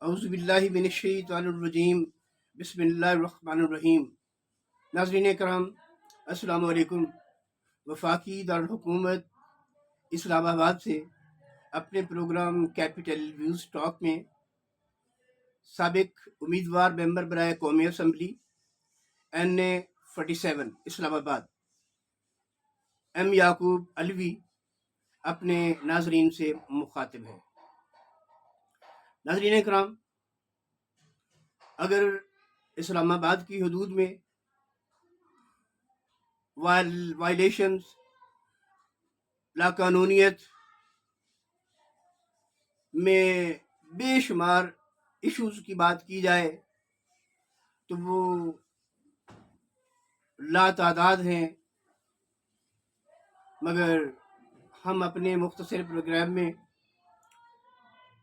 اعوذ باللہ من الشیطان الرجیم، بسم اللہ الرحمن الرحیم۔ ناظرین کرام، السلام علیکم۔ وفاقی دارالحکومت اسلام آباد سے اپنے پروگرام کیپٹل ویوز ٹاک میں سابق امیدوار ممبر برائے قومی اسمبلی NA 47 اسلام آباد M یعقوب علوی اپنے ناظرین سے مخاطب ہے۔ ناظرین کرام، اگر اسلام آباد کی حدود میں وائلیشنز، لاقانونیت میں بے شمار ایشوز کی بات کی جائے تو وہ لاتعداد ہیں، مگر ہم اپنے مختصر پروگرام میں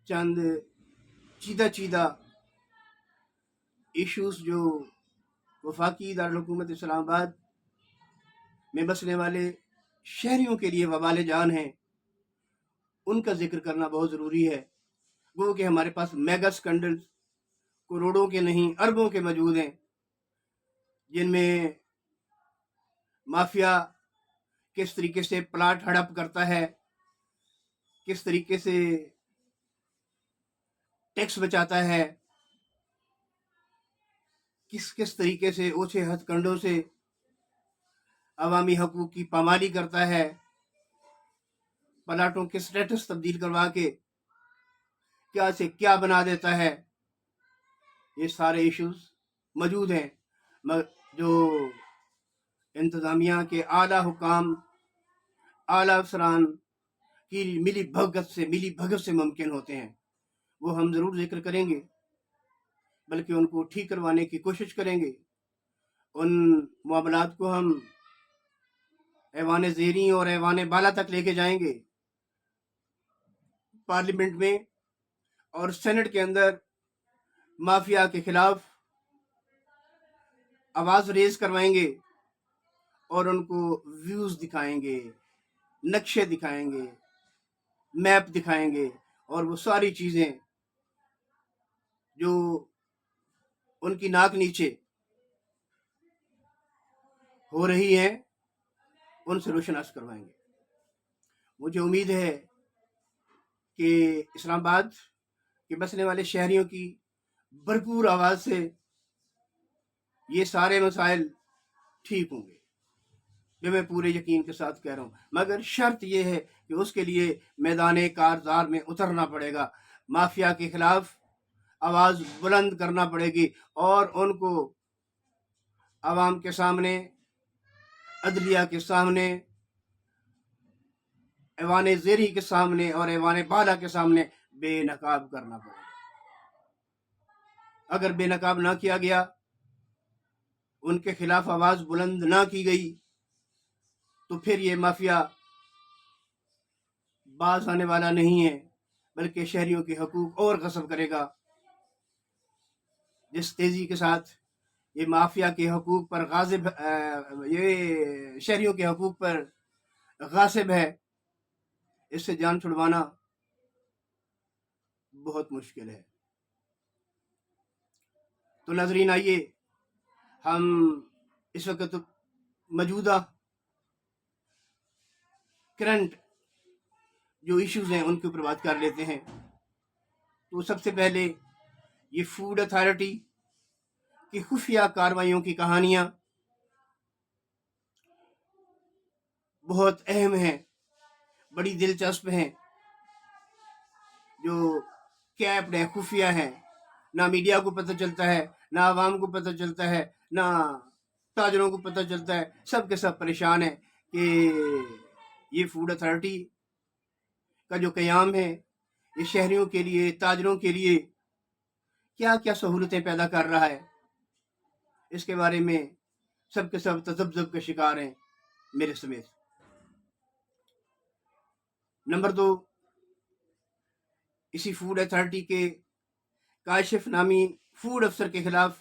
چند چیدہ ایشوز جو وفاقی دارالحکومت اسلام آباد میں بسنے والے شہریوں کے لیے وبال جان ہیں، ان کا ذکر کرنا بہت ضروری ہے۔ وہ کہ ہمارے پاس میگا سکنڈلز کروڑوں کے نہیں اربوں کے موجود ہیں، جن میں مافیا کس طریقے سے پلاٹ ہڑپ کرتا ہے، کس طریقے سے ٹیکس بچاتا ہے، کس طریقے سے اوچھے ہتھ کنڈوں سے عوامی حقوق کی پامالی کرتا ہے، پلاٹوں کے سٹیٹس تبدیل کروا کے کیا سے کیا بنا دیتا ہے۔ یہ سارے ایشوز موجود ہیں جو انتظامیہ کے اعلیٰ حکام، اعلیٰ افسران کی ملی بھگت سے ممکن ہوتے ہیں۔ وہ ہم ضرور ذکر کریں گے، بلکہ ان کو ٹھیک کروانے کی کوشش کریں گے۔ ان معاملات کو ہم ایوان زیریں اور ایوان بالا تک لے کے جائیں گے۔ پارلیمنٹ میں اور سینٹ کے اندر مافیا کے خلاف آواز ریز کروائیں گے اور ان کو ویوز دکھائیں گے، نقشے دکھائیں گے، میپ دکھائیں گے، اور وہ ساری چیزیں جو ان کی ناک نیچے ہو رہی ہیں ان سے روشناس کروائیں گے۔ مجھے امید ہے کہ اسلام آباد کے بسنے والے شہریوں کی بھرپور آواز سے یہ سارے مسائل ٹھیک ہوں گے، جو میں پورے یقین کے ساتھ کہہ رہا ہوں۔ مگر شرط یہ ہے کہ اس کے لیے میدان کارزار میں اترنا پڑے گا، مافیا کے خلاف آواز بلند کرنا پڑے گی، اور ان کو عوام کے سامنے، عدلیہ کے سامنے، ایوان زیریں کے سامنے اور ایوان بالا کے سامنے بے نقاب کرنا پڑے گا۔ اگر بے نقاب نہ کیا گیا، ان کے خلاف آواز بلند نہ کی گئی، تو پھر یہ مافیا باز آنے والا نہیں ہے، بلکہ شہریوں کے حقوق اور غصب کرے گا۔ جس تیزی کے ساتھ یہ مافیا کے حقوق پر یہ شہریوں کے حقوق پر غاصب ہے، اس سے جان چھڑوانا بہت مشکل ہے۔ تو ناظرین، آئیے ہم اس وقت موجودہ کرنٹ جو ایشوز ہیں ان کے اوپر بات کر لیتے ہیں۔ تو سب سے پہلے یہ فوڈ اتھارٹی کی خفیہ کارروائیوں کی کہانیاں بہت اہم ہیں، بڑی دلچسپ ہیں، جو کیپڈ ہیں، خفیہ ہیں، نہ میڈیا کو پتہ چلتا ہے، نہ عوام کو پتہ چلتا ہے، نہ تاجروں کو پتہ چلتا ہے۔ سب کے سب پریشان ہیں کہ یہ فوڈ اتھارٹی کا جو قیام ہے، یہ شہریوں کے لیے، تاجروں کے لیے کیا کیا سہولتیں پیدا کر رہا ہے، اس کے بارے میں سب کے سب تذبذب کا شکار ہیں، میرے سمیت۔ نمبر 2، اسی فوڈ اتھارٹی کے کاشف نامی فوڈ افسر کے خلاف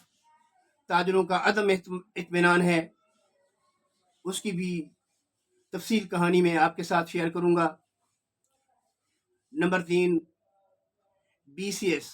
تاجروں کا عدم اطمینان ہے، اس کی بھی تفصیل کہانی میں آپ کے ساتھ شیئر کروں گا۔ نمبر 3، BCS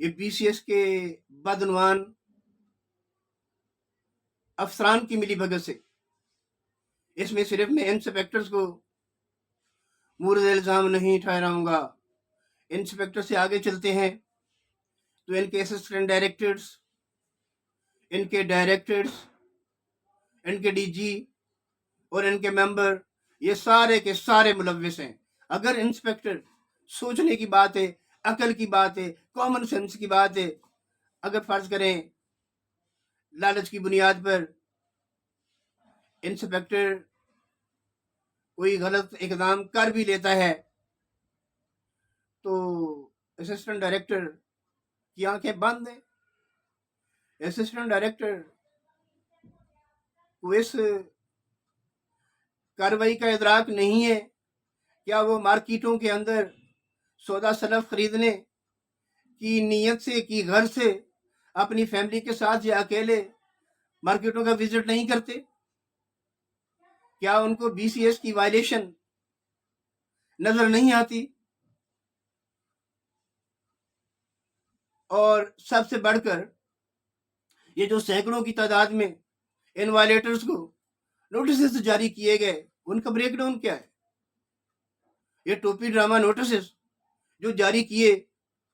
یہ BCS کے بدعنوان افسران کی ملی بھگت سے، اس میں صرف میں انسپیکٹرز کو مورد الزام نہیں ٹھہراؤں گا. انسپیکٹر سے آگے چلتے ہیں تو ان کے اسسٹنٹ ڈائریکٹرز، ان کے ڈائریکٹرز، ان کے DG اور ان کے ممبر، یہ سارے کے سارے ملوث ہیں. اگر انسپیکٹر سوچنے کی بات ہے، عقل کی بات ہے، کامن سینس کی بات ہے، اگر فرض کریں لالچ کی بنیاد پر انسپیکٹر کوئی غلط اقدام کر بھی لیتا ہے تو اسسٹنٹ ڈائریکٹر کی آنکھیں بند ہیں. اسسٹنٹ ڈائریکٹر کو اس کارروائی کا ادراک نہیں ہے. کیا وہ مارکیٹوں کے اندر سودا سلف خریدنے کی نیت سے، کی غرض سے اپنی فیملی کے ساتھ یا اکیلے مارکیٹوں کا وزٹ نہیں کرتے؟ کیا ان کو BCS کی وائلیشن نظر نہیں آتی؟ اور سب سے بڑھ کر یہ جو سینکڑوں کی تعداد میں ان وائلیٹرز کو نوٹسز جاری کیے گئے، ان کا بریک ڈاؤن کیا ہے؟ یہ ٹوپی ڈرامہ نوٹسز جو جاری کیے،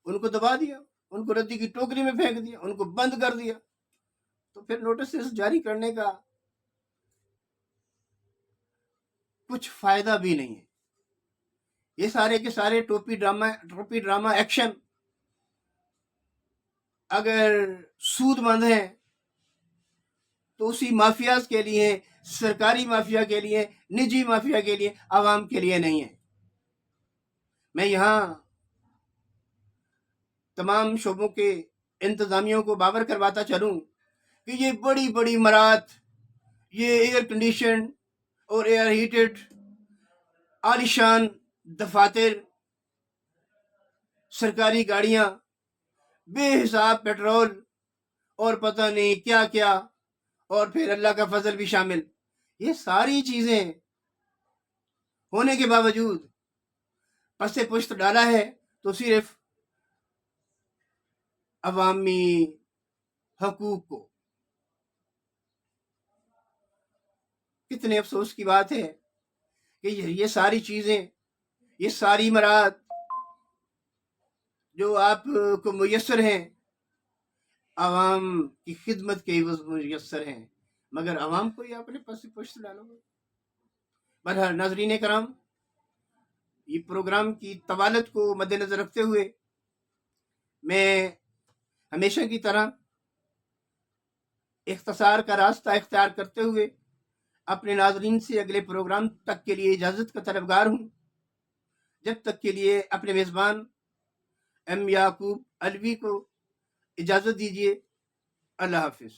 ان کو دبا دیا، ان کو ردی کی ٹوکری میں پھینک دیا، ان کو بند کر دیا. تو پھر نوٹسز جاری کرنے کا کچھ فائدہ بھی نہیں ہے. یہ سارے کے سارے ٹوپی ڈرامہ ایکشن اگر سود مند ہیں تو اسی مافیاز کے لیے، سرکاری مافیا کے لیے، نجی مافیا کے لیے، عوام کے لیے نہیں ہے. میں یہاں تمام شعبوں کے انتظامیوں کو باور کرواتا چلوں کہ یہ بڑی بڑی عمارات، یہ ایئر کنڈیشن اور ایئر ہیٹڈ عالیشان دفاتر، سرکاری گاڑیاں، بے حساب پیٹرول اور پتہ نہیں کیا کیا، اور پھر اللہ کا فضل بھی شامل، یہ ساری چیزیں ہونے کے باوجود پس پشت ڈالا ہے تو صرف عوامی حقوق کو. کتنے افسوس کی بات ہے کہ یہ ساری چیزیں، یہ ساری مراد جو آپ کو میسر ہیں، عوام کی خدمت کے عوض میسر ہیں، مگر عوام کو یہ اپنے پس پشت ڈالو گے. بہرحال ناظرین کرام، یہ پروگرام کی طوالت کو مد نظر رکھتے ہوئے میں ہمیشہ کی طرح اختصار کا راستہ اختیار کرتے ہوئے اپنے ناظرین سے اگلے پروگرام تک کے لیے اجازت کا طلبگار ہوں. جب تک کے لیے اپنے میزبان M یعقوب علوی کو اجازت دیجیے. اللہ حافظ.